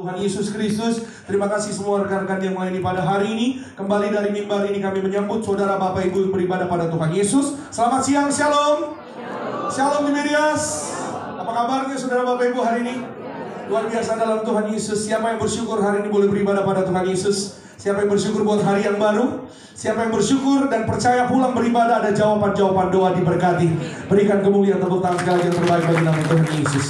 Tuhan Yesus Kristus. Terima kasih semua rekan-rekan yang melayani pada hari ini. Kembali dari mimbar ini kami menyambut saudara Bapak Ibu yang beribadah pada Tuhan Yesus. Selamat siang, shalom. Shalom Tiberias. Apa kabarnya saudara Bapak Ibu hari ini? Luar biasa dalam Tuhan Yesus. Siapa yang bersyukur hari ini boleh beribadah pada Tuhan Yesus? Siapa yang bersyukur buat hari yang baru? Siapa yang bersyukur dan percaya pulang beribadah ada jawaban-jawaban doa diberkati. Berikan kemuliaan tepuk tangan sekali lagi yang terbaik bagi nama Tuhan Yesus.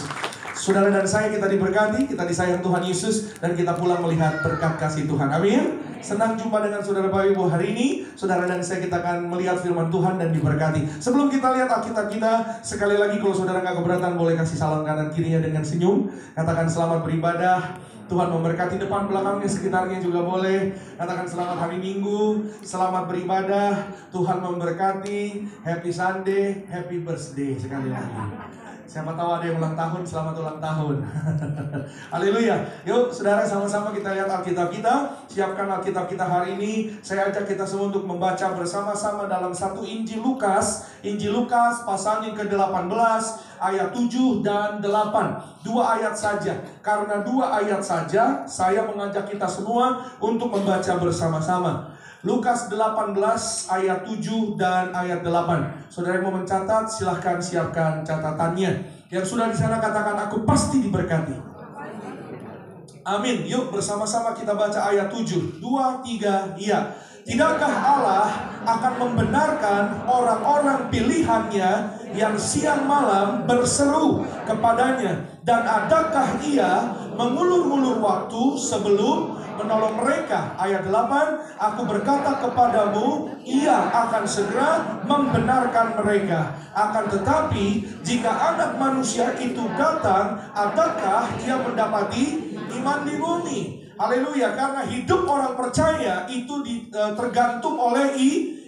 Saudara dan saya kita diberkati, kita disayang Tuhan Yesus, dan kita pulang melihat berkat kasih Tuhan. Amin. Senang jumpa dengan saudara Bapak Ibu hari ini. Saudara dan saya kita akan melihat firman Tuhan dan diberkati. Sebelum kita lihat Alkitab kita, sekali lagi kalau saudara nggak keberatan boleh kasih salam kanan kirinya dengan senyum. Katakan selamat beribadah. Tuhan memberkati depan belakangnya sekitarnya juga boleh. Katakan selamat hari Minggu, selamat beribadah. Tuhan memberkati. Happy Sunday, happy birthday sekali lagi. Siapa tahu ada yang ulang tahun, selamat ulang tahun. Haleluya. Yuk saudara sama-sama kita lihat Alkitab kita. Siapkan Alkitab kita hari ini. Saya ajak kita semua untuk membaca bersama-sama dalam satu Injil Lukas. Injil Lukas pasal yang ke-18 ayat 7 dan 8. 2 ayat saja. Karena 2 ayat saja saya mengajak kita semua untuk membaca bersama-sama. Lukas 18 ayat 7 dan ayat 8. Saudara yang mau mencatat silahkan siapkan catatannya. Yang sudah di sana katakan aku pasti diberkati. Amin. Yuk bersama-sama kita baca ayat 7. 2, 3, iya. Tidakkah Allah akan membenarkan orang-orang pilihannya yang siang malam berseru kepadanya? Dan adakah ia mengulur-ulur waktu sebelum menolong mereka? Ayat 8, aku berkata kepadamu, ia akan segera membenarkan mereka. Akan tetapi, jika anak manusia itu datang, adakah ia mendapati iman di bumi? Haleluya, karena hidup orang percaya itu tergantung oleh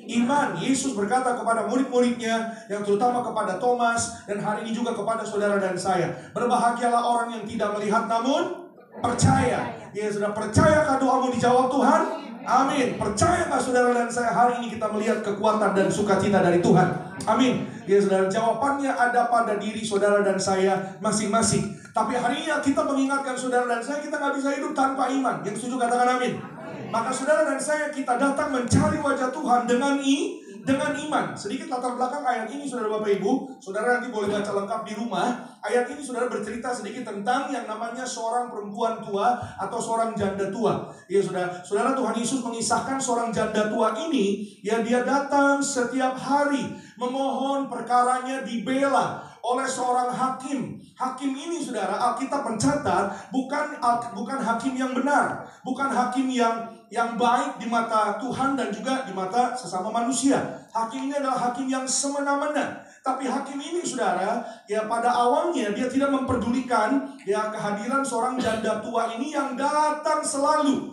iman. Yesus berkata kepada murid-muridnya, yang terutama kepada Thomas, dan hari ini juga kepada saudara dan saya, berbahagialah orang yang tidak melihat namun percaya. Ya sudah, percayakah doamu dijawab Tuhan? Amin. Percayakah saudara dan saya hari ini kita melihat kekuatan dan sukacita dari Tuhan? Amin. Ya saudara, jawabannya ada pada diri saudara dan saya masing-masing. Tapi hari ini kita mengingatkan saudara dan saya, kita nggak bisa hidup tanpa iman. Yang setuju katakan amin. Maka saudara dan saya kita datang mencari wajah Tuhan dengan iman. Sedikit latar belakang ayat ini saudara Bapak Ibu. Saudara nanti boleh baca lengkap di rumah. Ayat ini saudara bercerita sedikit tentang yang namanya seorang perempuan tua atau seorang janda tua. Ya saudara Tuhan Yesus mengisahkan seorang janda tua ini, ya dia datang setiap hari memohon perkaranya dibela oleh seorang hakim. Hakim ini saudara, Alkitab mencatat bukan hakim yang benar, bukan hakim yang baik di mata Tuhan dan juga di mata sesama manusia. Hakim ini adalah hakim yang semena-mena. Tapi hakim ini saudara, ya pada awalnya dia tidak memperdulikan ya kehadiran seorang janda tua ini yang datang selalu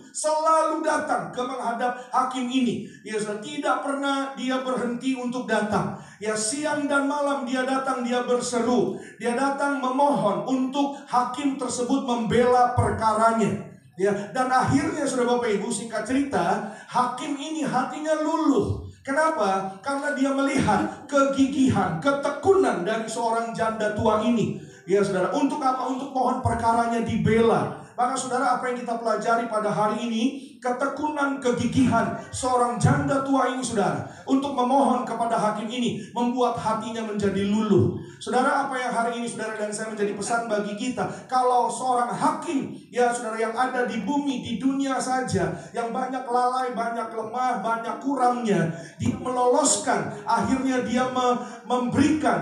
datang ke menghadap hakim ini. Ya saudara, tidak pernah dia berhenti untuk datang. Ya siang dan malam dia datang, dia berseru, dia datang memohon untuk hakim tersebut membela perkaranya. Ya, dan akhirnya saudara Bapak Ibu, singkat cerita, hakim ini hatinya luluh. Kenapa? Karena dia melihat kegigihan, ketekunan dari seorang janda tua ini. Ya saudara, untuk apa? Untuk mohon perkaranya dibela. Maka saudara, apa yang kita pelajari pada hari ini, ketekunan, kegigihan seorang janda tua ini saudara, untuk memohon kepada hakim ini, membuat hatinya menjadi luluh. Saudara, apa yang hari ini saudara dan saya menjadi pesan bagi kita, kalau seorang hakim, ya saudara, yang ada di bumi, di dunia saja, yang banyak lalai, banyak lemah, banyak kurangnya, dia meloloskan, akhirnya dia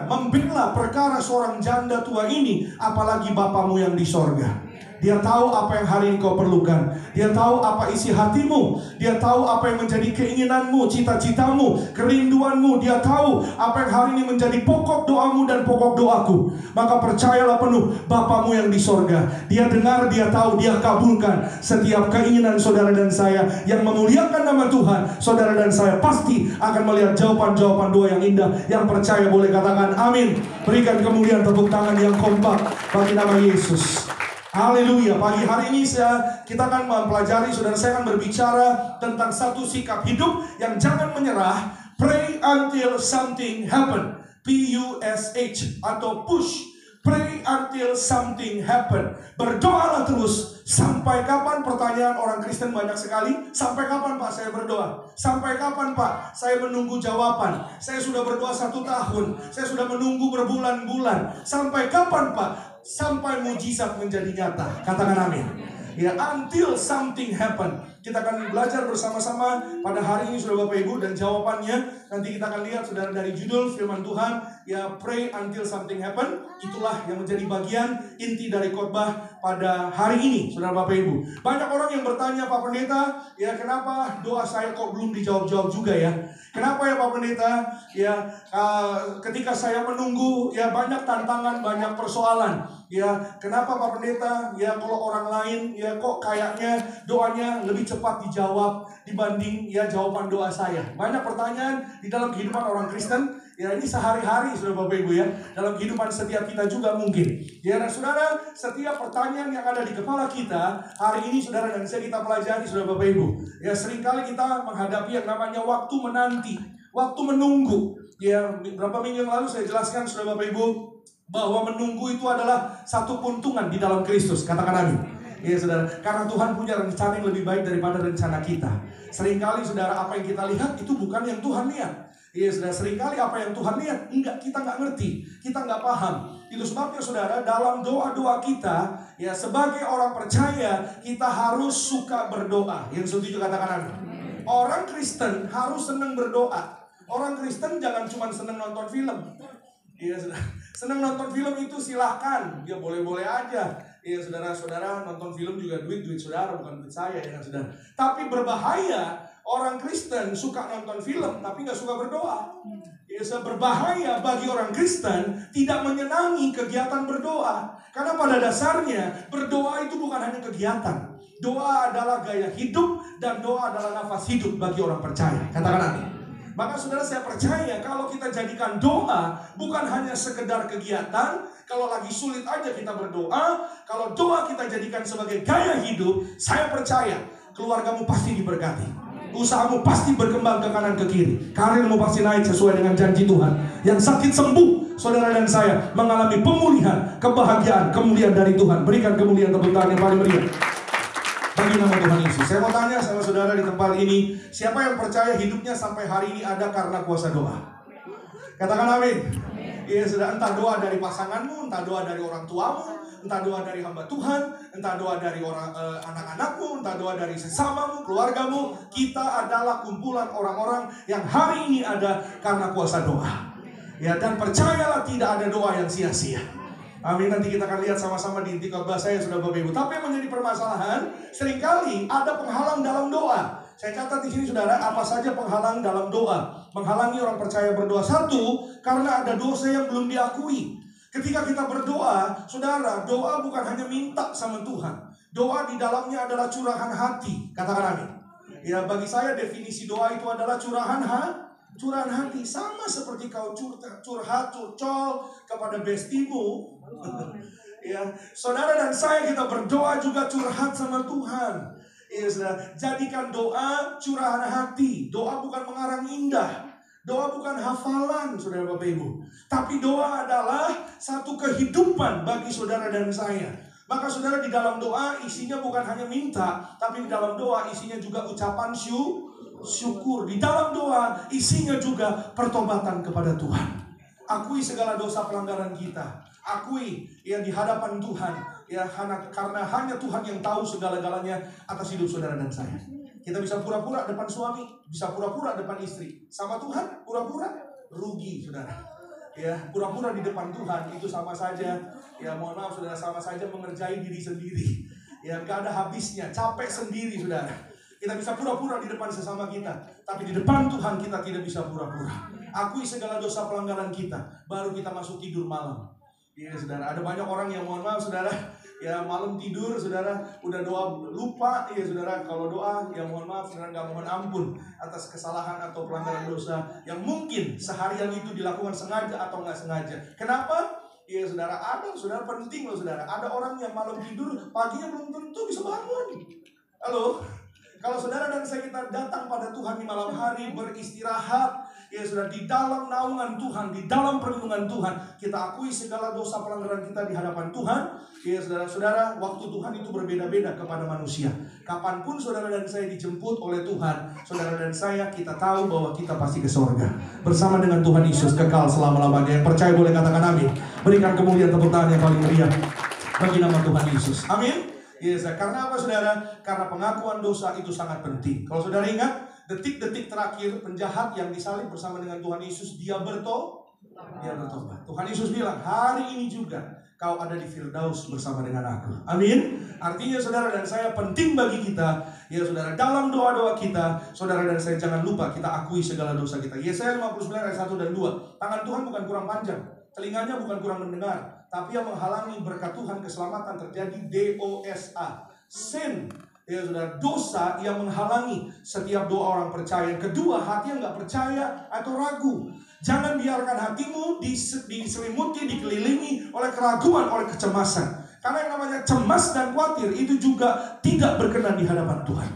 membela perkara seorang janda tua ini, apalagi Bapamu yang di sorga. Dia tahu apa yang hari ini kau perlukan. Dia tahu apa isi hatimu. Dia tahu apa yang menjadi keinginanmu, cita-citamu, kerinduanmu. Dia tahu apa yang hari ini menjadi pokok doamu dan pokok doaku. Maka percayalah penuh, Bapamu yang di sorga. Dia dengar, dia tahu, dia kabulkan setiap keinginan saudara dan saya yang memuliakan nama Tuhan. Saudara dan saya pasti akan melihat jawaban-jawaban doa yang indah. Yang percaya boleh katakan amin. Berikan kemuliaan tepuk tangan yang kompak bagi nama Yesus. Haleluya. Pagi hari ini kita akan mempelajari, saudara, saya akan berbicara tentang satu sikap hidup yang jangan menyerah. Pray until something happen. PUSH atau push. Pray until something happen. Berdoalah terus. Sampai kapan? Pertanyaan orang Kristen banyak sekali. Sampai kapan Pak saya berdoa? Sampai kapan Pak saya menunggu jawaban? Saya sudah berdoa 1 tahun. Saya sudah menunggu berbulan-bulan. Sampai kapan Pak? Sampai mujizat menjadi nyata. Katakan amin. Ya, until something happen. Kita akan belajar bersama-sama pada hari ini, saudara Bapak Ibu, dan jawabannya nanti kita akan lihat, saudara, dari judul firman Tuhan, ya, pray until something happen. Itulah yang menjadi bagian inti dari khotbah pada hari ini, saudara Bapak Ibu. Banyak orang yang bertanya, Pak Pendeta, ya kenapa doa saya kok belum dijawab-jawab juga ya? Kenapa ya Pak Pendeta? Ya, ketika saya menunggu, ya banyak tantangan, banyak persoalan. Ya, kenapa Pak Pendeta? Ya, kalau orang lain, ya kok kayaknya doanya lebih cepat dijawab dibanding ya jawaban doa saya. Banyak pertanyaan di dalam kehidupan orang Kristen. Ya, ini sehari-hari, saudara Bapak Ibu ya. Dalam kehidupan setiap kita juga mungkin. Ya, dan saudara, setiap pertanyaan yang ada di kepala kita hari ini, saudara, dan saya kita pelajari, saudara Bapak Ibu. Ya, seringkali kita menghadapi yang namanya waktu menanti, waktu menunggu. Ya, berapa minggu yang lalu saya jelaskan, saudara Bapak Ibu, bahwa menunggu itu adalah satu keuntungan di dalam Kristus. Katakan amin. Iya saudara, karena Tuhan punya rencana yang lebih baik daripada rencana kita. Seringkali saudara, apa yang kita lihat itu bukan yang Tuhan lihat. Iya saudara, seringkali apa yang Tuhan lihat kita nggak ngerti, kita nggak paham. Itu sebabnya saudara, dalam doa-doa kita, ya sebagai orang percaya, kita harus suka berdoa. Yang setuju katakan amin. Orang Kristen harus senang berdoa. Orang Kristen jangan cuma senang nonton film. Iya saudara, senang nonton film itu silahkan, ya boleh-boleh aja. Iya saudara-saudara, nonton film juga duit saudara, bukan duit saya ya kan saudara. Tapi berbahaya orang Kristen suka nonton film tapi nggak suka berdoa. Iya, berbahaya bagi orang Kristen tidak menyenangi kegiatan berdoa. Karena pada dasarnya berdoa itu bukan hanya kegiatan. Doa adalah gaya hidup dan doa adalah nafas hidup bagi orang percaya. Katakan amin. Maka saudara, saya percaya kalau kita jadikan doa bukan hanya sekedar kegiatan, kalau lagi sulit aja kita berdoa, kalau doa kita jadikan sebagai gaya hidup, saya percaya keluargamu pasti diberkati. Usahamu pasti berkembang ke kanan ke kiri. Karirmu pasti naik sesuai dengan janji Tuhan. Yang sakit sembuh, saudara dan saya mengalami pemulihan, kebahagiaan, kemuliaan dari Tuhan. Berikan kemuliaan, tepuk tangan yang paling meriah bagi nama Tuhan Yesus. Saya mau tanya sama saudara di tempat ini, siapa yang percaya hidupnya sampai hari ini ada karena kuasa doa? Katakan amin. Iya, sudah, entah doa dari pasanganmu, entah doa dari orang tuamu, entah doa dari hamba Tuhan, entah doa dari orang anak-anakmu, entah doa dari sesamamu, keluargamu. Kita adalah kumpulan orang-orang yang hari ini ada karena kuasa doa. Ya, dan percayalah tidak ada doa yang sia-sia. Amin. Nanti kita akan lihat sama-sama di inti khotbah saya, saudara Bapak Ibu. Tapi yang menjadi permasalahan, seringkali ada penghalang dalam doa. Saya catat di sini saudara, apa saja penghalang dalam doa. Menghalangi orang percaya berdoa. Satu, karena ada dosa yang belum diakui. Ketika kita berdoa, saudara, doa bukan hanya minta sama Tuhan. Doa di dalamnya adalah curahan hati. Katakan amin. Ya, bagi saya definisi doa itu adalah curahan hati. Sama seperti kau curhat, curcol kepada bestimu. Ya, saudara dan saya kita berdoa juga curhat sama Tuhan. Ya, saudara, jadikan doa curahan hati. Doa bukan mengarang indah. Doa bukan hafalan, saudara Bapak Ibu. Tapi doa adalah satu kehidupan bagi saudara dan saya. Maka saudara, di dalam doa isinya bukan hanya minta, tapi di dalam doa isinya juga ucapan syukur. Di dalam doa isinya juga pertobatan kepada Tuhan. Akui segala dosa pelanggaran kita. Akui ya di hadapan Tuhan. Ya, karena hanya Tuhan yang tahu segala-galanya atas hidup saudara dan saya. Kita bisa pura-pura depan suami, bisa pura-pura depan istri. Sama Tuhan pura-pura rugi, saudara. Ya, pura-pura di depan Tuhan itu sama saja. Ya, mohon maaf saudara, sama saja mengerjai diri sendiri. Ya, gak ada habisnya, capek sendiri, saudara. Kita bisa pura-pura di depan sesama kita, tapi di depan Tuhan kita tidak bisa pura-pura. Akui segala dosa pelanggaran kita, baru kita masuk tidur malam. Ya, saudara, ada banyak orang yang mohon maaf, saudara, ya malam tidur, saudara, udah doa lupa, ya saudara, kalau doa, ya mohon maaf, saudara, nggak mohon ampun atas kesalahan atau pelanggaran dosa yang mungkin seharian itu dilakukan sengaja atau nggak sengaja. Kenapa? Ya saudara, saudara penting loh saudara. Ada orang yang malam tidur, paginya belum tentu bisa bangun. Halo? Kalau saudara dan saya kita datang pada Tuhan di malam hari beristirahat, Ya sudah, di dalam naungan Tuhan, di dalam perlindungan Tuhan, kita akui segala dosa pelanggaran kita di hadapan Tuhan. Ya saudara-saudara, waktu Tuhan itu berbeda-beda kepada manusia. Kapanpun saudara dan saya dijemput oleh Tuhan, saudara dan saya, kita tahu bahwa kita pasti ke surga bersama dengan Tuhan Yesus kekal selama-lamanya. Yang percaya boleh katakan amin. Berikan kemuliaan tepuk tangan yang paling meriah bagi nama Tuhan Yesus. Amin. Yes, karena apa saudara? Karena pengakuan dosa itu sangat penting. Kalau saudara ingat, detik-detik terakhir penjahat yang disalib bersama dengan Tuhan Yesus, dia bertobat. Tuhan Yesus bilang, hari ini juga kau ada di Firdaus bersama dengan aku. Amin. Artinya saudara dan saya, penting bagi kita, ya saudara, dalam doa-doa kita, saudara dan saya jangan lupa kita akui segala dosa kita. Yesaya 59 ayat 1 dan 2. Tangan Tuhan bukan kurang panjang, telinganya bukan kurang mendengar, tapi yang menghalangi berkat Tuhan keselamatan terjadi dosa. Sin, ya saudara, dosa yang menghalangi setiap doa orang percaya. Yang kedua, hati yang gak percaya atau ragu. Jangan biarkan hatimu diselimuti, dikelilingi oleh keraguan, oleh kecemasan. Karena yang namanya cemas dan khawatir itu juga tidak berkenan di hadapan Tuhan.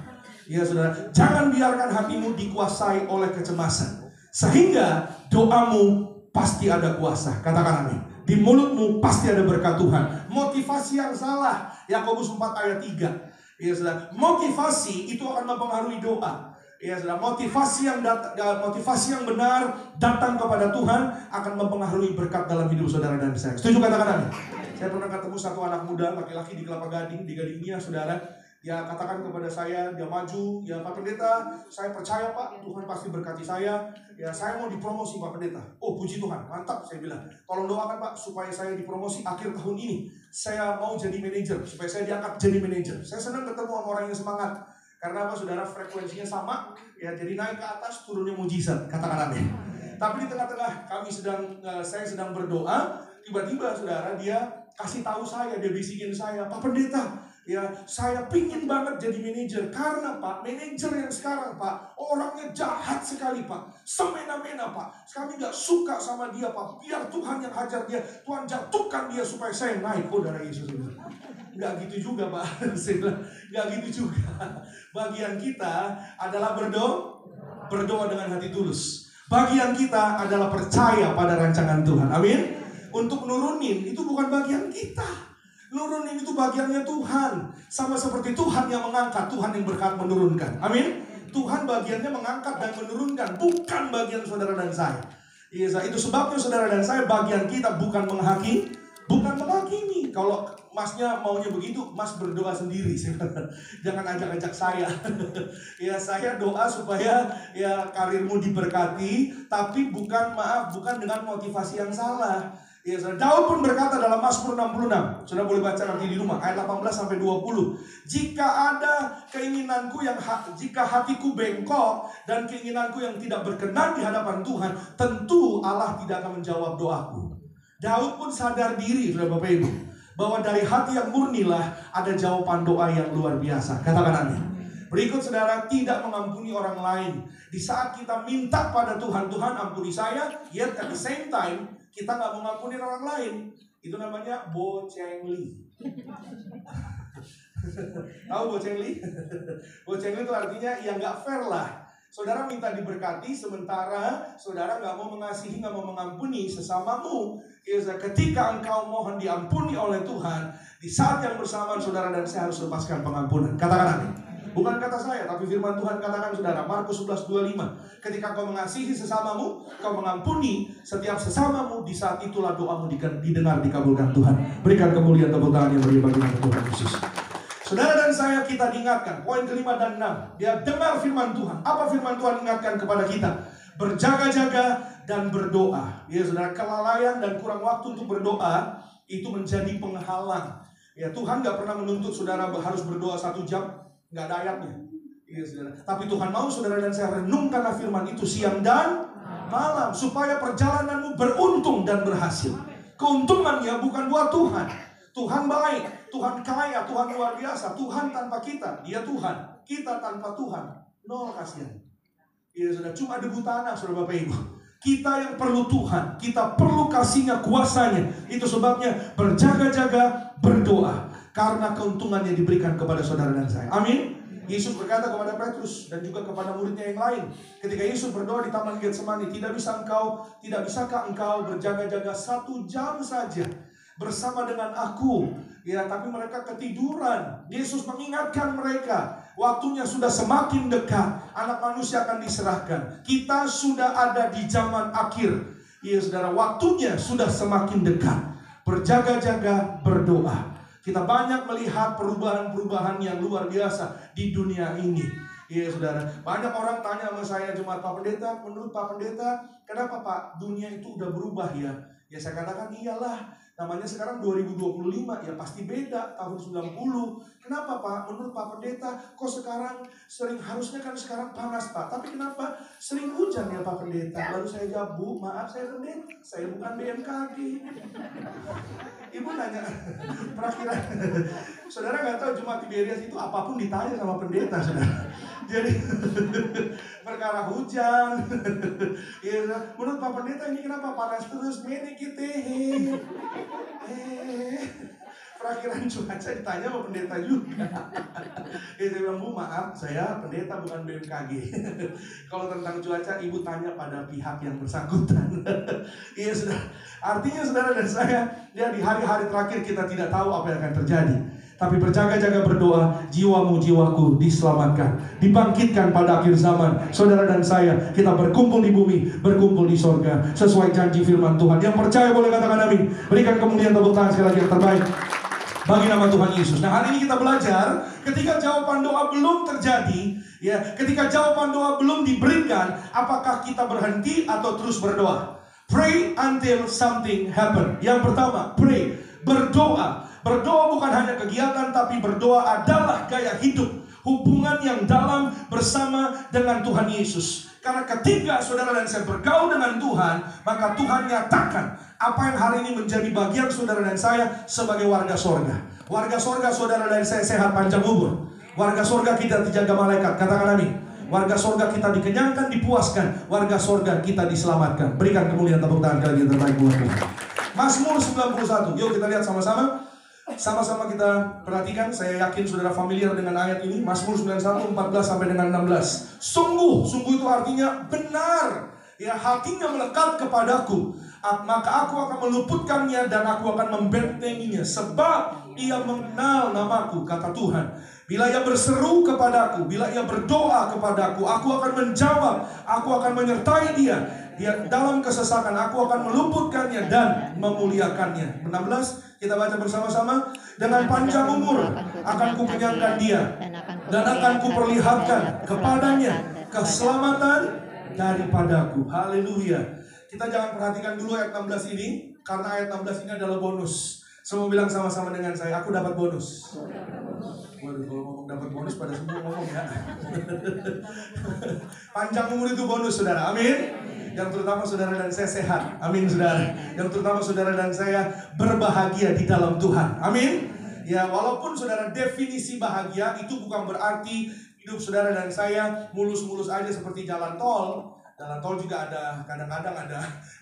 Ya saudara, jangan biarkan hatimu dikuasai oleh kecemasan, sehingga doamu pasti ada kuasa. Katakan amin. Di mulutmu pasti ada berkat Tuhan. Motivasi yang salah, Yakobus 4 ayat 3. Ya saudara, motivasi itu akan mempengaruhi doa. Ya saudara, motivasi yang benar datang kepada Tuhan akan mempengaruhi berkat dalam hidup saudara dan saya. Setuju katakan amin. Saya pernah ketemu satu anak muda laki-laki di Kelapa Gading, di Gadingnya saudara. Ya katakan kepada saya, dia maju, ya Pak Pendeta, saya percaya Pak, Tuhan pasti berkati saya. Ya saya mau dipromosi Pak Pendeta. Oh puji Tuhan, mantap, saya bilang. Tolong doakan Pak supaya saya dipromosi akhir tahun ini. Saya mau jadi manajer, supaya saya diangkat jadi manajer. Saya senang ketemu sama orang yang semangat. Karena apa saudara, frekuensinya sama. Ya jadi naik ke atas, turunnya mujizat. Katakan amin. Tapi di tengah-tengah saya sedang berdoa, tiba-tiba saudara dia kasih tahu saya, dia bisikin saya, Pak Pendeta, ya saya pingin banget jadi manajer. Karena Pak, manajer yang sekarang Pak, orangnya jahat sekali Pak, semena-mena Pak. Kami gak suka sama dia Pak. Biar Tuhan yang hajar dia, Tuhan jatuhkan dia supaya saya naik. Oh darah Yesus itu gak gitu juga Pak. Saya bilang gak gitu juga. Bagian kita adalah berdoa dengan hati tulus. Bagian kita adalah percaya pada rancangan Tuhan. Amin. Untuk nurunin itu bukan bagian kita. Nurunin itu bagiannya Tuhan. Sama seperti Tuhan yang mengangkat, Tuhan yang berkat menurunkan. Amin. Tuhan bagiannya mengangkat dan menurunkan, bukan bagian saudara dan saya. Itu sebabnya saudara dan saya, bagian kita bukan menghakimi. Kalau masnya maunya begitu, mas berdoa sendiri. Jangan ajak-ajak saya. Ya saya doa supaya ya karirmu diberkati, tapi bukan dengan motivasi yang salah. Ya, Daud pun berkata dalam Mazmur 66. Sudah boleh baca nanti di rumah ayat 18 sampai 20. Jika ada keinginanku jika hatiku bengkok dan keinginanku yang tidak berkenan di hadapan Tuhan, tentu Allah tidak akan menjawab doaku. Daud pun sadar diri, Saudara Bapak Ibu, bahwa dari hati yang murnilah ada jawaban doa yang luar biasa. Katakan amin. Berikut saudara, tidak mengampuni orang lain. Di saat kita minta pada Tuhan, Tuhan ampuni saya, yet at the same time kita gak mengampuni orang lain. Itu namanya bocengli. Tahu bocengli? Bocengli itu artinya ya gak fair lah. Saudara minta diberkati, sementara saudara gak mau mengasihi, gak mau mengampuni sesamamu. Ketika engkau mohon diampuni oleh Tuhan, di saat yang bersamaan saudara dan saya harus lepaskan pengampunan. Katakan amin. Bukan kata saya, tapi firman Tuhan katakan saudara, Markus 11:25. Ketika kau mengasihi sesamamu, kau mengampuni setiap sesamamu, di saat itulah doamu didengar, dikabulkan Tuhan. Berikan kemuliaan tepuk tangan yang beri bagi nama Tuhan Yesus. Saudara dan saya, kita diingatkan, poin kelima dan 6. Dia dengar firman Tuhan. Apa firman Tuhan ingatkan kepada kita? Berjaga-jaga dan berdoa. Ya saudara, kelalaian dan kurang waktu untuk berdoa itu menjadi penghalang. Ya Tuhan gak pernah menuntut saudara harus berdoa 1 jam. Gak ada ayatnya. Ya, saudara. Tapi Tuhan mau saudara dan saya renungkanlah firman itu siang dan malam, supaya perjalananmu beruntung dan berhasil. Keuntungannya bukan buat Tuhan. Tuhan baik, Tuhan kaya, Tuhan luar biasa. Tuhan tanpa kita, Dia Tuhan. Kita tanpa Tuhan, nol kasihan. Ya saudara, cuma debu tanah saudara Bapak Ibu. Kita yang perlu Tuhan, kita perlu kasih-Nya, kuasanya. Itu sebabnya berjaga-jaga, berdoa. Karena keuntungannya diberikan kepada saudara dan saya. Amin. Yesus berkata kepada Petrus dan juga kepada muridnya yang lain, ketika Yesus berdoa di Taman Getsemani, tidakbisakah engkau berjaga-jaga 1 jam saja bersama dengan aku? Ya, tapi mereka ketiduran. Yesus mengingatkan mereka, waktunya sudah semakin dekat, Anak Manusia akan diserahkan. Kita sudah ada di zaman akhir. Ya saudara, waktunya sudah semakin dekat. Berjaga-jaga, berdoa. Kita banyak melihat perubahan-perubahan yang luar biasa di dunia ini. Iya saudara, banyak orang tanya sama saya, Jemaat, Pak Pendeta, menurut Pak Pendeta, kenapa Pak dunia itu udah berubah ya? Ya saya katakan iyalah, namanya sekarang 2025, ya pasti beda tahun 90. Kenapa Pak? Menurut Pak Pendeta, kok sekarang harusnya kan sekarang panas Pak, tapi kenapa sering hujan ya Pak Pendeta? Lalu saya jawab, Bu, maaf saya pendeta, saya bukan BMKG. Ibu nanya, perakiran. Saudara nggak tahu Jemaat Tiberias itu apapun ditanya sama pendeta, saudara. Jadi perkara hujan. Ya, menurut Pak Pendeta ini kenapa panas terus? Mene kita. Perakiran cuaca ditanya sama pendeta juga. Dia bilang, Bu maaf, saya pendeta bukan BMKG. Kalau tentang cuaca, ibu tanya pada pihak yang bersangkutan. Iya sudah. Artinya saudara dan saya, ya di hari-hari terakhir kita tidak tahu apa yang akan terjadi. Tapi berjaga-jaga berdoa, jiwaku diselamatkan, dibangkitkan pada akhir zaman. Saudara dan saya, kita berkumpul di bumi, berkumpul di sorga, sesuai janji firman Tuhan. Yang percaya boleh katakan amin. Berikan kemuliaan tepuk tangan sekali lagi yang terbaik bagi nama Tuhan Yesus. Nah, hari ini kita belajar, ketika jawaban doa belum terjadi, ya, ketika jawaban doa belum diberikan, apakah kita berhenti atau terus berdoa? Pray until something happen. Yang pertama, pray, berdoa. Berdoa bukan hanya kegiatan, tapi berdoa adalah gaya hidup, hubungan yang dalam bersama dengan Tuhan Yesus. Karena ketika saudara dan saya bergaul dengan Tuhan, maka Tuhan nyatakan apa yang hari ini menjadi bagian saudara dan saya sebagai warga sorga. Warga sorga saudara dan saya sehat panjang umur. Warga sorga kita dijaga malaikat, katakan amin. Warga sorga kita dikenyangkan, dipuaskan. Warga sorga kita diselamatkan. Berikan kemuliaan tepuk tangan kali yang terbaik buat Tuhan. Mazmur 91, yuk kita lihat sama-sama. Sama-sama kita perhatikan, saya yakin saudara familiar dengan ayat ini. Mazmur 91, 14 sampai dengan 16. Sungguh itu artinya benar. Ya, hatinya melekat kepadaku. Maka aku akan meluputkannya dan aku akan membentenginya. Sebab ia mengenal namaku, kata Tuhan. Bila ia berseru kepadaku, bila ia berdoa kepadaku, aku akan menjawab. Aku akan menyertai dia. Dia dalam kesesakan, aku akan meluputkannya dan memuliakannya. 16, kita baca bersama-sama. Dengan panjang umur akan kukenyangkan dia, dan akan kuperlihatkan kepadanya keselamatan daripadaku. Haleluya. Kita jangan perhatikan dulu ayat 16 ini, karena ayat 16 ini adalah bonus. Semua bilang sama-sama dengan saya, aku dapat bonus. Waduh, kalau ngomong dapat bonus pada semua ngomong ya. Panjang umur itu bonus, saudara. Amin. Yang terutama saudara dan saya sehat. Amin, saudara. Yang terutama saudara dan saya berbahagia di dalam Tuhan. Amin. Ya, walaupun saudara definisi bahagia itu bukan berarti hidup saudara dan saya mulus-mulus aja seperti jalan tol. Jalan tol juga ada kadang-kadang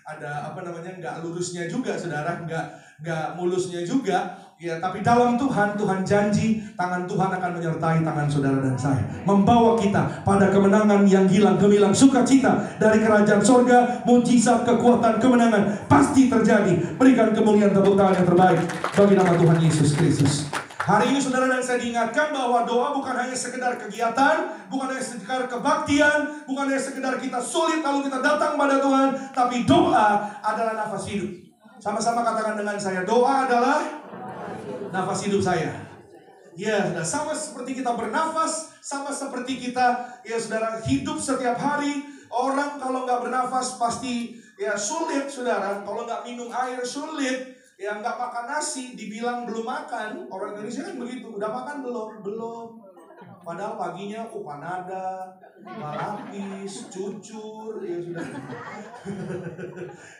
ada apa namanya, nggak lurusnya juga, saudara, nggak mulusnya juga. Ya, tapi dalam Tuhan janji tangan Tuhan akan menyertai tangan saudara dan saya, membawa kita pada kemenangan yang hilang gemilang sukacita dari kerajaan sorga. Mujizat, kekuatan, kemenangan pasti terjadi. Berikan kemuliaan tepuk tangan yang terbaik bagi nama Tuhan Yesus Kristus. Hari ini saudara dan saya diingatkan bahwa doa bukan hanya sekedar kegiatan, bukan hanya sekedar kebaktian, bukan hanya sekedar kita sulit lalu kita datang pada Tuhan, tapi doa adalah nafas hidup. Sama-sama katakan dengan saya, doa adalah nafas hidup saya. Ya, sama seperti kita bernafas, sama seperti kita, ya saudara, hidup setiap hari. Orang kalau nggak bernafas pasti ya sulit, saudara. Kalau nggak minum air sulit. Yang nggak makan nasi dibilang belum makan. Orang Indonesia kan begitu. Udah makan belum? Belum. Padahal paginya panada, malapis, cucur, ya sudah.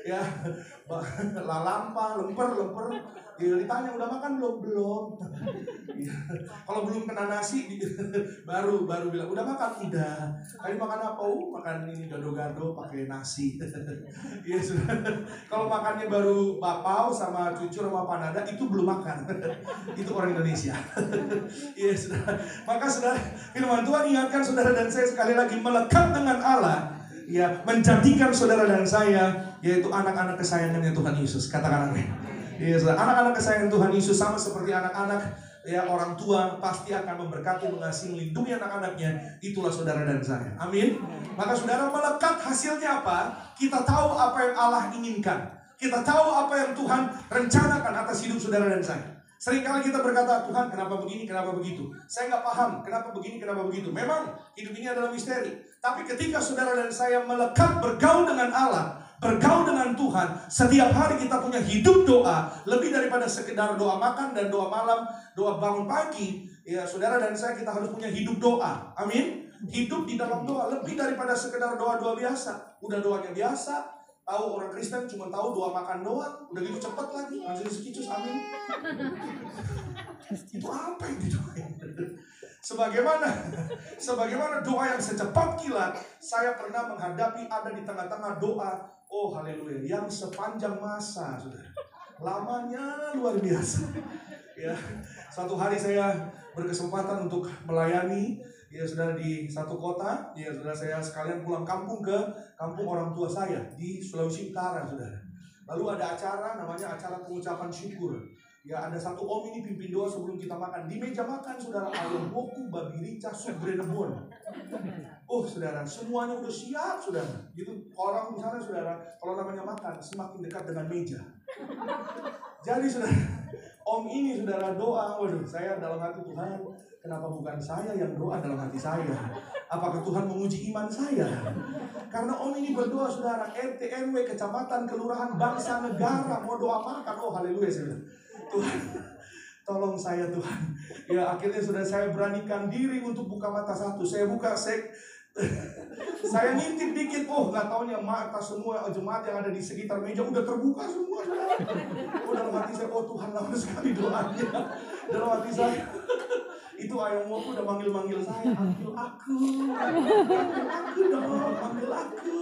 Ya, lalampa, lemper. Ya, ditanya udah makan belum? Belum. Ya, kalau belum kena nasi baru bilang udah makan. Udah. Tadi makan apa? Makan ini gado-gado pakai nasi. Ya sudah. Kalau makannya baru bapau sama cucur sama panada, itu belum makan. Itu orang Indonesia. Ya sudah. Maka saudara firman Tuhan ingatkan saudara dan saya sekali lagi, melekat dengan Allah, ya, menjadikan saudara dan saya yaitu anak-anak kesayangannya Tuhan Yesus. Katakan amin. Ya, anak-anak kesayangan Tuhan Yesus sama seperti anak-anak, ya, orang tua pasti akan memberkati, mengasihi, melindungi anak-anaknya. Itulah saudara dan saya. Amin. Maka saudara, melekat hasilnya apa? Kita tahu apa yang Allah inginkan. Kita tahu apa yang Tuhan rencanakan atas hidup saudara dan saya. Seringkali kita berkata, Tuhan kenapa begini, kenapa begitu? Saya nggak paham, kenapa begini, kenapa begitu. Memang hidup ini adalah misteri. Tapi ketika saudara dan saya melekat bergaul dengan Allah, bergaul dengan Tuhan, setiap hari kita punya hidup doa, lebih daripada sekedar doa makan dan doa malam, doa bangun pagi. Ya, saudara dan saya, kita harus punya hidup doa. Amin. Hidup di dalam doa, lebih daripada sekedar doa-doa biasa. Udah doanya biasa, tahu orang Kristen cuma tahu doa makan doang, udah gitu cepet lagi, langsung sekicus, amin. Itu apa yang didoain? Sebagaimana doa yang secepat kilat, saya pernah menghadapi ada di tengah-tengah doa, oh haleluya, yang sepanjang masa, saudara. Lamanya luar biasa. Ya, suatu hari saya berkesempatan untuk melayani, ya saudara, di satu kota. Ya saudara, saya sekalian pulang kampung ke kampung orang tua saya di Sulawesi Utara, saudara. Lalu ada acara, namanya acara pengucapan syukur. Ya, ada satu om ini pimpin doa sebelum kita makan. Di meja makan, saudara, ayam boku, babi rica, sup Brenebon. Oh saudara, semuanya udah siap, saudara. Gitu, orang misalnya saudara, kalau namanya makan, semakin dekat dengan meja. Jadi saudara, om ini saudara doa, waduh, saya dalam hati, Tuhan, kenapa bukan saya yang doa dalam hati saya? Apakah Tuhan menguji iman saya? Karena om ini berdoa, saudara, RT, RW, kecamatan, kelurahan, bangsa, negara, mau doa makan. Oh haleluya, saudara. Tuhan, tolong saya Tuhan. Ya, akhirnya sudah saya beranikan diri untuk buka mata satu. Saya buka, saya ngintip dikit. Oh, nggak taunya mata semua jemaat yang ada di sekitar meja udah terbuka semua. Oh, dalam hati saya, oh Tuhan, lama sekali doanya. Dalam hati saya, itu ayam woku udah manggil-manggil saya, panggil aku dong, panggil aku.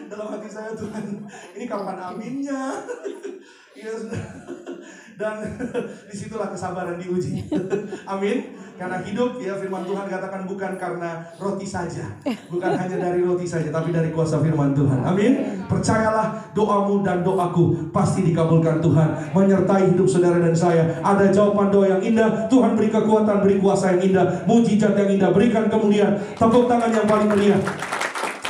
Dalam hati saya, Tuhan, ini kapan aminnya? Ya sudah. Dan disitulah kesabaran diuji. Amin. Karena hidup, ya, firman Tuhan katakan bukan karena roti saja, bukan hanya dari roti saja, tapi dari kuasa firman Tuhan. Amin. Percayalah, doamu dan doaku pasti dikabulkan Tuhan, menyertai hidup saudara dan saya. Ada jawaban doa yang indah. Tuhan beri kekuatan, beri kuasa yang indah, mujizat yang indah, berikan kemuliaan, tepuk tangan yang paling meriah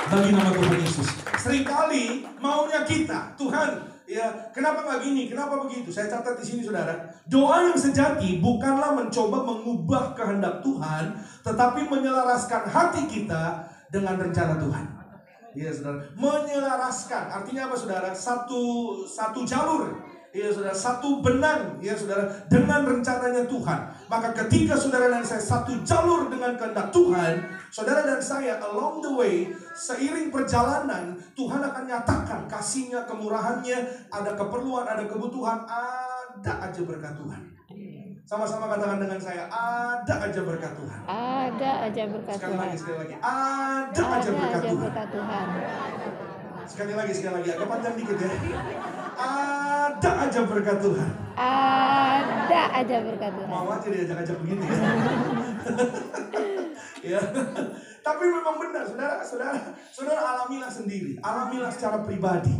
bagi nama Tuhan Yesus. Seringkali maunya kita, Tuhan, ya, kenapa nggak gini? Kenapa begitu? Saya catat di sini, saudara. Doa yang sejati bukanlah mencoba mengubah kehendak Tuhan, tetapi menyelaraskan hati kita dengan rencana Tuhan. Iya, saudara. Menyelaraskan artinya apa, saudara? Satu jalur. Iya, saudara, satu benang, ya saudara, dengan rencananya Tuhan. Maka ketika saudara dan saya satu jalur dengan kehendak Tuhan, saudara dan saya along the way, seiring perjalanan, Tuhan akan nyatakan kasih-Nya, kemurahan-Nya, ada keperluan, ada kebutuhan, ada aja berkat Tuhan. Sama-sama katakan dengan saya, ada aja berkat Tuhan. Ada aja berkat Tuhan. Sekali lagi, ada aja berkat Tuhan. Sekali lagi, agak panjang dikit ya. Ada aja berkat Tuhan. Ada aja berkat Tuhan. Mau aja diajak-ajak begini ya. Ya. Tapi memang benar, saudara alamilah sendiri, alamilah secara pribadi.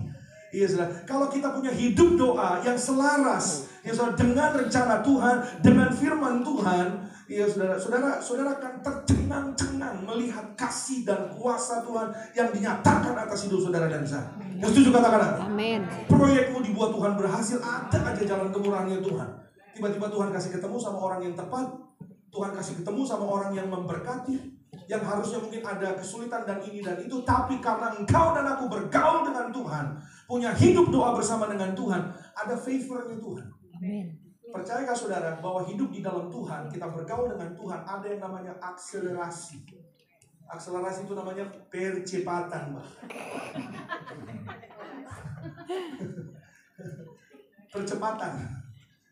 Iya, saudara. Kalau kita punya hidup doa yang selaras, ya saudara, dengan rencana Tuhan, dengan firman Tuhan, iya saudara akan tercengang-cengang melihat kasih dan kuasa Tuhan yang dinyatakan atas hidup saudara dan saya. Yang setuju katakan amin. Proyekmu dibuat Tuhan berhasil, ada aja jalan kemurahannya Tuhan. Tiba-tiba Tuhan kasih ketemu sama orang yang tepat, Tuhan kasih ketemu sama orang yang memberkati, yang harusnya mungkin ada kesulitan dan ini dan itu, tapi karena engkau dan aku bergaul dengan Tuhan, punya hidup doa bersama dengan Tuhan, ada favornya Tuhan. Amin. Percayakah saudara bahwa hidup di dalam Tuhan, kita bergaul dengan Tuhan, ada yang namanya akselerasi. Akselerasi itu namanya percepatan, Mbak. Percepatan.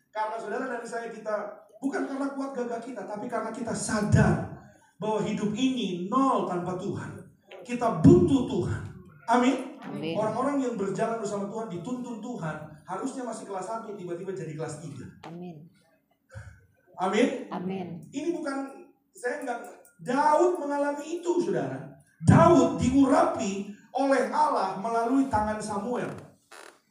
Karena saudara dan saya, kita bukan karena kuat gagah kita, tapi karena kita sadar bahwa hidup ini nol tanpa Tuhan. Kita butuh Tuhan. Amin. Amin. Orang-orang yang berjalan bersama Tuhan, dituntun Tuhan, harusnya masih kelas 1, tiba-tiba jadi kelas 3. Amin. Amin. Amin. Ini bukan Saya enggak. Daud mengalami itu, saudara. Daud diurapi oleh Allah melalui tangan Samuel.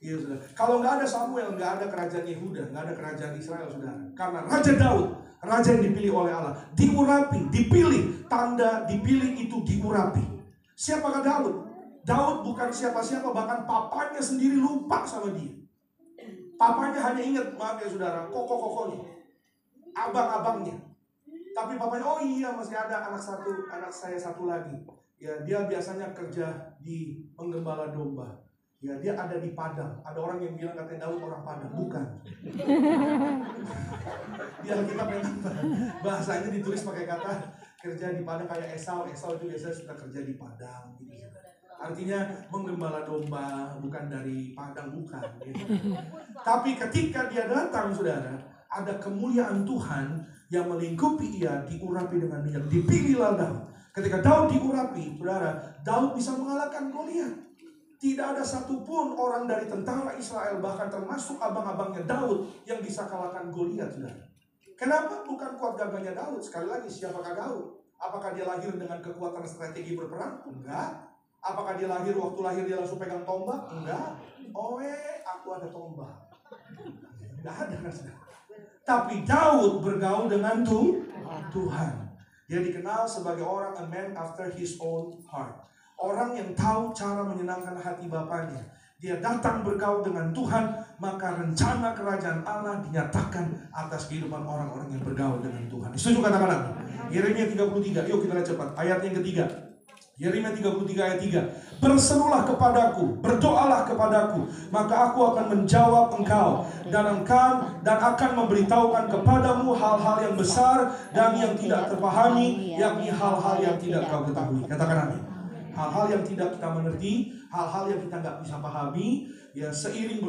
Iya, saudara. Kalau nggak ada Samuel, nggak ada kerajaan Yehuda, nggak ada kerajaan Israel, saudara. Karena Raja Daud, raja yang dipilih oleh Allah, diurapi, dipilih, tanda dipilih itu diurapi. Siapakah Daud? Daud bukan siapa-siapa, bahkan papanya sendiri lupa sama dia. Papanya hanya ingat, maaf ya saudara, koko-kokonya, abang-abangnya. Tapi papanya, oh iya masih ada anak saya satu lagi. Ya, dia biasanya kerja di penggembala domba. Ya, dia ada di Padang. Ada orang yang bilang katanya Daud orang Padang. Bukan. Di Alkitab bahasanya ditulis pakai kata kerja di Padang, kayak Esau. Esau itu biasanya sudah kerja di Padang. Gitu. Artinya menggembala domba, bukan dari Padang, bukan. Gitu. Tapi ketika dia datang, saudara, ada kemuliaan Tuhan yang melingkupi ia, diurapi dengan minyak. Dipilihlah Daud. Ketika Daud diurapi, saudara, Daud bisa mengalahkan Goliat. Tidak ada satupun orang dari tentara Israel, bahkan termasuk abang-abangnya Daud, yang bisa kalahkan Goliat, saudara. Kenapa? Bukan kuat gagahnya Daud. Sekali lagi, siapakah Daud? Apakah dia lahir dengan kekuatan strategi berperang? Enggak. Apakah dia lahir, waktu lahir dia langsung pegang tombak? Enggak. Aku ada tombak. Enggak ada, saudara. Tapi Daud bergaul dengan Tuhan. Dia dikenal sebagai orang a man after his own heart. Orang yang tahu cara menyenangkan hati Bapaknya. Dia datang bergaul dengan Tuhan, maka rencana kerajaan Allah dinyatakan atas kehidupan orang-orang yang bergaul dengan Tuhan. Setuju katakan aku? Yeremia 33, yuk kita lihat cepat. Ayat yang ketiga. Yeremia 33 ayat 3. Berserulah kepadaku, berdoalah kepadaku, maka aku akan menjawab engkau dan akan memberitahukan kepadamu hal-hal yang besar dan yang tidak terpahami, yakni hal-hal yang tidak kau ketahui. Katakan amin. Hal-hal yang tidak kita mengerti, hal-hal yang kita nggak bisa pahami, ya seiring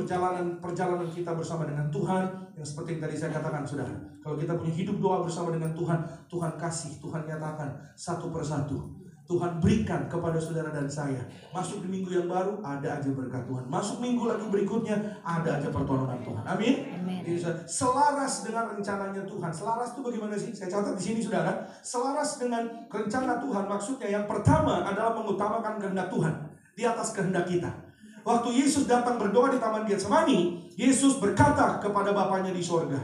perjalanan kita bersama dengan Tuhan, yang seperti yang tadi saya katakan, saudara. Kalau kita punya hidup doa bersama dengan Tuhan, Tuhan kasih, Tuhan nyatakan satu persatu. Tuhan berikan kepada saudara dan saya. Masuk di minggu yang baru, ada aja berkat Tuhan. Masuk minggu lagi berikutnya, ada aja pertolongan Tuhan. Amin. Selaras dengan rencananya Tuhan. Selaras itu bagaimana sih? Saya catat di sini, saudara. Selaras dengan rencana Tuhan, maksudnya yang pertama adalah mengutamakan kehendak Tuhan di atas kehendak kita. Waktu Yesus datang berdoa di Taman Getsemani, Yesus berkata kepada Bapaknya di sorga,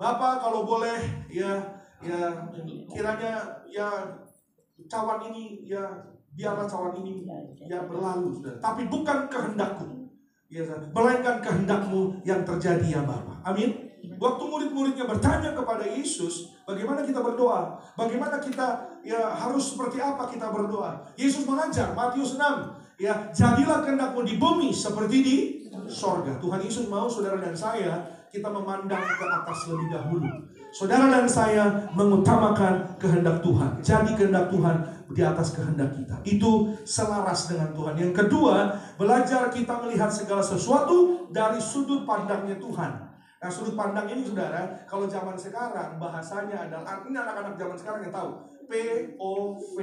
Bapa, kalau boleh, ya kiranya cawan ini, biarlah cawan ini berlalu, saudara. Tapi bukan kehendakku, melainkan kehendakmu yang terjadi, ya Bapa. Amin. Waktu murid-muridnya bertanya kepada Yesus, bagaimana kita berdoa? Bagaimana kita harus seperti apa kita berdoa? Yesus mengajar, Matius 6, jadilah kehendakmu di bumi seperti di sorga. Tuhan Yesus mau saudara dan saya kita memandang ke atas lebih dahulu. Saudara dan saya mengutamakan kehendak Tuhan. Jadi kehendak Tuhan di atas kehendak kita. Itu selaras dengan Tuhan. Yang kedua, belajar kita melihat segala sesuatu dari sudut pandangnya Tuhan. Nah, sudut pandang ini, saudara, kalau zaman sekarang bahasanya adalah, ini anak-anak zaman sekarang yang tahu, POV,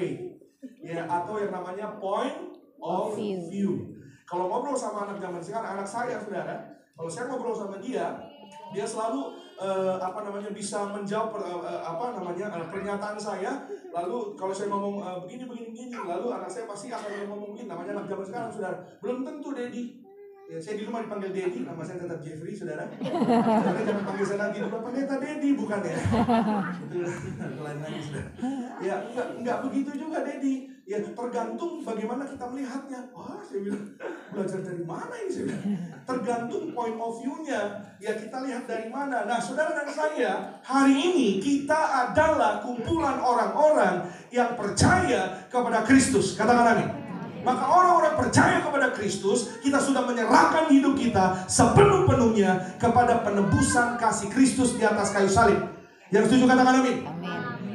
atau yang namanya point of view. Kalau ngobrol sama anak zaman sekarang, anak saya, saudara, kalau saya ngobrol sama dia selalu bisa menjawab pernyataan saya. Lalu kalau saya ngomong begini, lalu anak saya pasti akan ngomong begini. Namanya anak zaman sekarang, saudara. Belum tentu Dedi. Saya di rumah dipanggil Dedi, nama saya tetap Jeffrey, saudara. Saudara jangan panggil saya nanti dulu, pendeta Dedi, bukan ya? Itu lain lagi, saudara. Enggak begitu juga Dedi. Tergantung bagaimana kita melihatnya. Wah, saya bilang, belajar dari mana ini, saudara? Tergantung point of view-nya. Kita lihat dari mana. Nah, saudara dan saya, hari ini kita adalah kumpulan orang-orang yang percaya kepada Kristus. Katakan amin. Maka orang-orang percaya kepada Kristus, kita sudah menyerahkan hidup kita sepenuh-penuhnya kepada penebusan kasih Kristus di atas kayu salib. Yang setuju katakan amin.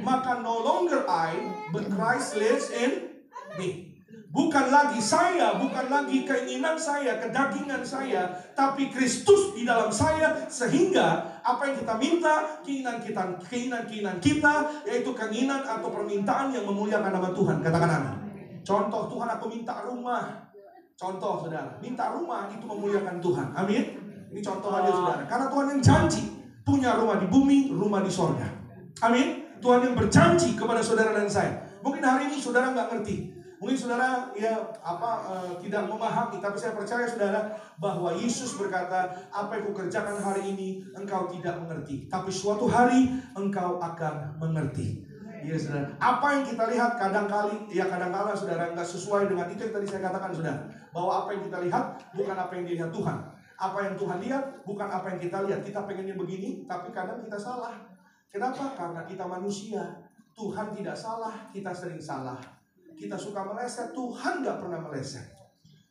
Maka no longer I, but Christ lives in me. Bukan lagi saya, bukan lagi keinginan saya, kedagingan saya, tapi Kristus di dalam saya, sehingga apa yang kita minta, keinginan kita, yaitu keinginan atau permintaan yang memuliakan nama Tuhan. Katakan amin. Contoh, Tuhan, aku minta rumah. Contoh, saudara, minta rumah itu memuliakan Tuhan. Amin. Ini contoh aja, saudara. Karena Tuhan yang janji punya rumah di bumi, rumah di sorga. Amin. Tuhan yang berjanji kepada saudara dan saya. Mungkin hari ini saudara nggak ngerti. Mungkin saudara tidak memahami, tapi saya percaya saudara bahwa Yesus berkata, apa yang kukerjakan hari ini engkau tidak mengerti, tapi suatu hari engkau akan mengerti. Ya saudara, apa yang kita lihat kadang-kala saudara nggak sesuai dengan itu yang tadi saya katakan saudara, bahwa apa yang kita lihat bukan apa yang dilihat Tuhan. Apa yang Tuhan lihat bukan apa yang kita lihat. Kita pengennya begini, tapi kadang kita salah. Kenapa? Karena kita manusia. Tuhan tidak salah, kita sering salah. Kita suka meleset, Tuhan gak pernah meleset.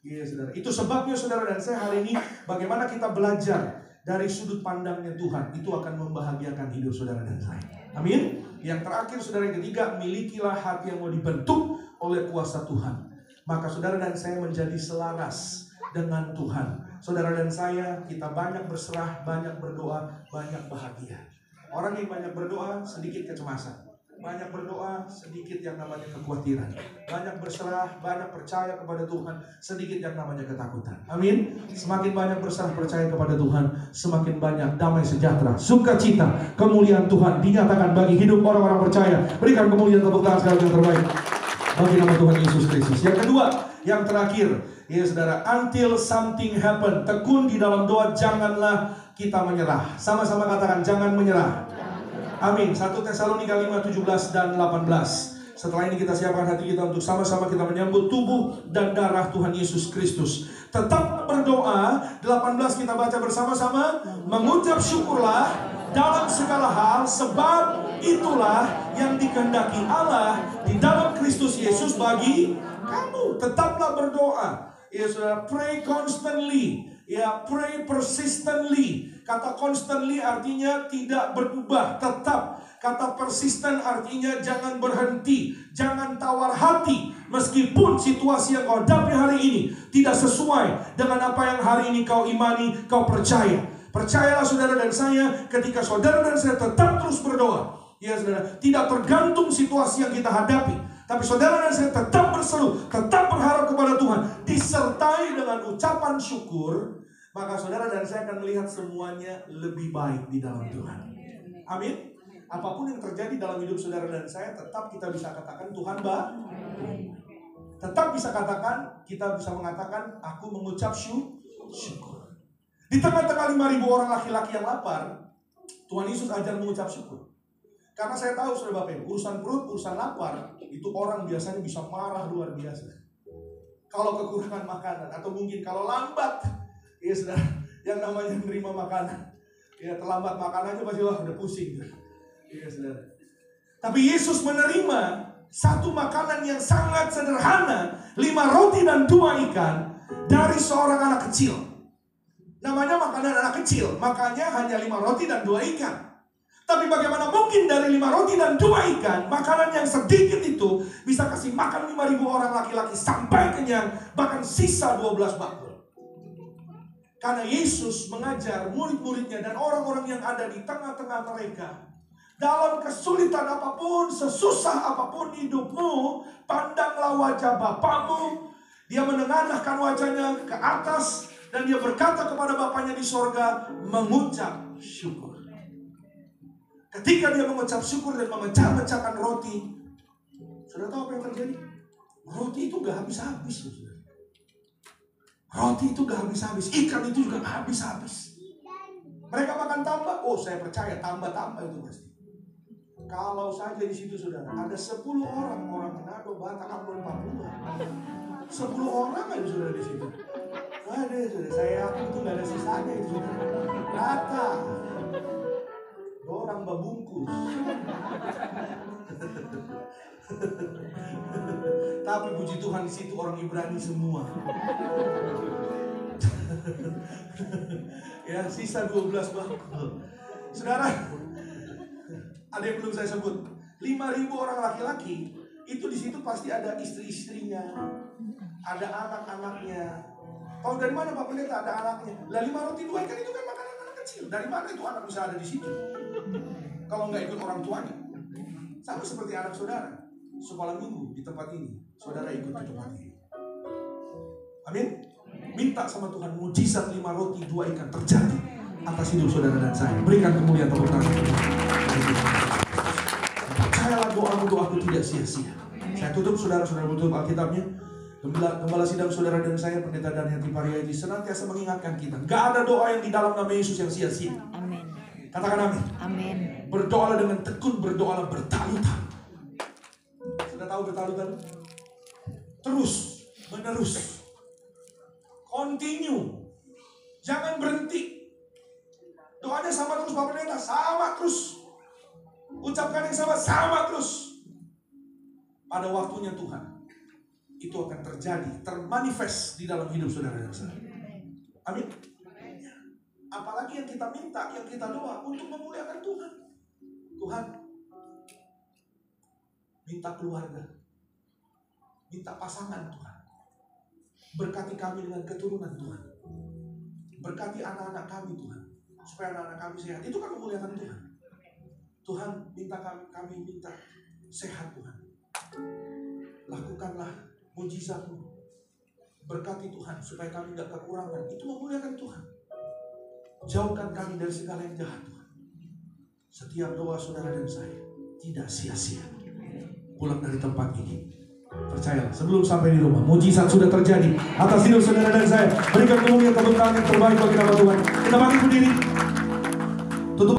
Iya saudara. Itu sebabnya saudara dan saya hari ini, bagaimana kita belajar dari sudut pandangnya Tuhan, itu akan membahagiakan hidup saudara dan saya. Amin. Yang terakhir saudara, yang ketiga, milikilah hati yang mau dibentuk oleh kuasa Tuhan. Maka saudara dan saya menjadi selaras dengan Tuhan. Saudara dan saya, kita banyak berserah, banyak berdoa, banyak bahagia. Orang yang banyak berdoa, sedikit kecemasan. Banyak berdoa, sedikit yang namanya kekhawatiran. Banyak berserah, banyak percaya kepada Tuhan, sedikit yang namanya ketakutan. Amin. Semakin banyak berserah percaya kepada Tuhan, semakin banyak damai sejahtera, sukacita, kemuliaan Tuhan dinyatakan bagi hidup orang-orang percaya. Berikan kemuliaan, tepuk tangan sekali yang terbaik bagi nama Tuhan Yesus Kristus. Yang kedua, yang terakhir, ya saudara, until something happen. Tekun di dalam doa, janganlah kita menyerah. Sama-sama katakan, jangan menyerah. Amin. 1 Tesalonika 5, 17 dan 18. Setelah ini kita siapkan hati kita untuk sama-sama kita menyambut tubuh dan darah Tuhan Yesus Kristus. Tetap berdoa. 18 kita baca bersama-sama. Mengucap syukurlah dalam segala hal, sebab itulah yang dikehendaki Allah di dalam Kristus Yesus bagi kamu. Tetaplah berdoa. Ya saudara, pray constantly. Ya, pray persistently. Kata constantly artinya tidak berubah, tetap. Kata persisten artinya jangan berhenti, jangan tawar hati. Meskipun situasi yang kau hadapi hari ini tidak sesuai dengan apa yang hari ini kau imani, kau percaya. Percayalah saudara dan saya, ketika saudara dan saya tetap terus berdoa. Ya saudara, tidak tergantung situasi yang kita hadapi, tapi saudara dan saya tetap berseru, tetap berharap kepada Tuhan, disertai dengan ucapan syukur, maka saudara dan saya akan melihat semuanya lebih baik di dalam Tuhan. Amin. Apapun yang terjadi dalam hidup saudara dan saya, tetap kita bisa katakan Tuhan baik. Tetap bisa katakan, kita bisa mengatakan aku mengucap syukur. Di tengah-tengah 5.000 orang laki-laki yang lapar, Tuhan Yesus ajar mengucap syukur. Karena saya tahu saudara Bapak Ibu, urusan perut, urusan lapar, itu orang biasanya bisa marah luar biasa. Kalau kekurangan makanan, atau mungkin kalau lambat, ya saudara, yang namanya menerima makanan, ya terlambat makanannya pasti udah pusing. Ya saudara. Tapi Yesus menerima satu makanan yang sangat sederhana, 5 roti dan 2 ikan dari seorang anak kecil. Namanya makanan anak kecil, makanya hanya 5 roti dan 2 ikan. Tapi bagaimana mungkin dari 5 roti dan 2 ikan, makanan yang sedikit itu bisa kasih makan 5.000 orang laki-laki sampai kenyang, bahkan sisa 12 bakul. Karena Yesus mengajar murid-muridnya dan orang-orang yang ada di tengah-tengah mereka, dalam kesulitan apapun, sesusah apapun hidupmu, pandanglah wajah Bapamu. Dia menengadahkan wajahnya ke atas dan dia berkata kepada Bapanya di sorga, mengucap syukur. Ketika dia mengucap syukur dan memecah-mecahkan roti, saudara tahu apa yang terjadi? Roti itu gak habis-habis. Roti itu gak habis-habis. Ikan itu juga gak habis-habis. Mereka makan tambah. Oh, saya percaya tambah-tambah itu pasti. Kalau saja di situ saudara ada 10 orang Manado, Batak, Ambon, Papua, 10 orang aja saudara di situ. Ada saudara, saya yakin itu nggak ada sisanya itu saudara. Rata, orang babungkus. Tapi puji Tuhan di situ orang Ibrani semua. Ya, sisa 12 bakul. Saudara, ada yang belum saya sebut. 5.000 orang laki-laki itu di situ pasti ada istri-istrinya, ada anak-anaknya. Tahu dari mana Pak Pendeta ada anaknya? Lah 5 roti 2 ikan itu kan makanan anak kecil. Dari mana itu anak bisa ada di situ? Kalau nggak ikut orang tuanya. Sama seperti anak saudara. Sekolah minggu di tempat ini, saudara ikut di tempat ini. Amin. Minta sama Tuhan mujizat 5 roti 2 ikan terjadi atas hidup saudara dan saya. Berikan kemuliaan tepuk tangan. percayalah doaku tidak sia-sia. Saya tutup, saudara-saudara tutup Alkitabnya. Gembala sidang saudara dan saya, Pendeta Daniel Pariadi, senantiasa mengingatkan kita, gak ada doa yang di dalam nama Yesus yang sia-sia. Amin. Katakan amin. Amin. Berdoalah dengan tekun, berdoalah bertalu-talu. Sudah tahu bertalu-talu? Terus, menerus. Continue. Jangan berhenti. Doanya sama terus, Pak Pendeta, sama terus. Ucapkan yang sama terus. Pada waktunya Tuhan, itu akan terjadi, termanifest di dalam hidup saudara dan saya. Amin. Apalagi yang kita minta, yang kita doa untuk memuliakan Tuhan. Tuhan, minta keluarga, minta pasangan Tuhan. Berkati kami dengan keturunan Tuhan. Berkati anak-anak kami Tuhan, supaya anak-anak kami sehat. Itu kan memuliakan Tuhan. Tuhan, minta kami minta sehat Tuhan. Lakukanlah mujizat-Mu. Berkati Tuhan supaya kami tidak kekurangan. Itu memuliakan Tuhan. Jauhkan kami dari segala yang jahat Tuhan. Setiap doa saudara dan saya tidak sia-sia. Pulang dari tempat ini, percaya, sebelum sampai di rumah, mujizat sudah terjadi atas hidup saudara dan saya. Berikan kemuliaan, tepuk tangan yang terbaik bagi nama Tuhan. Kita bangkit berdiri.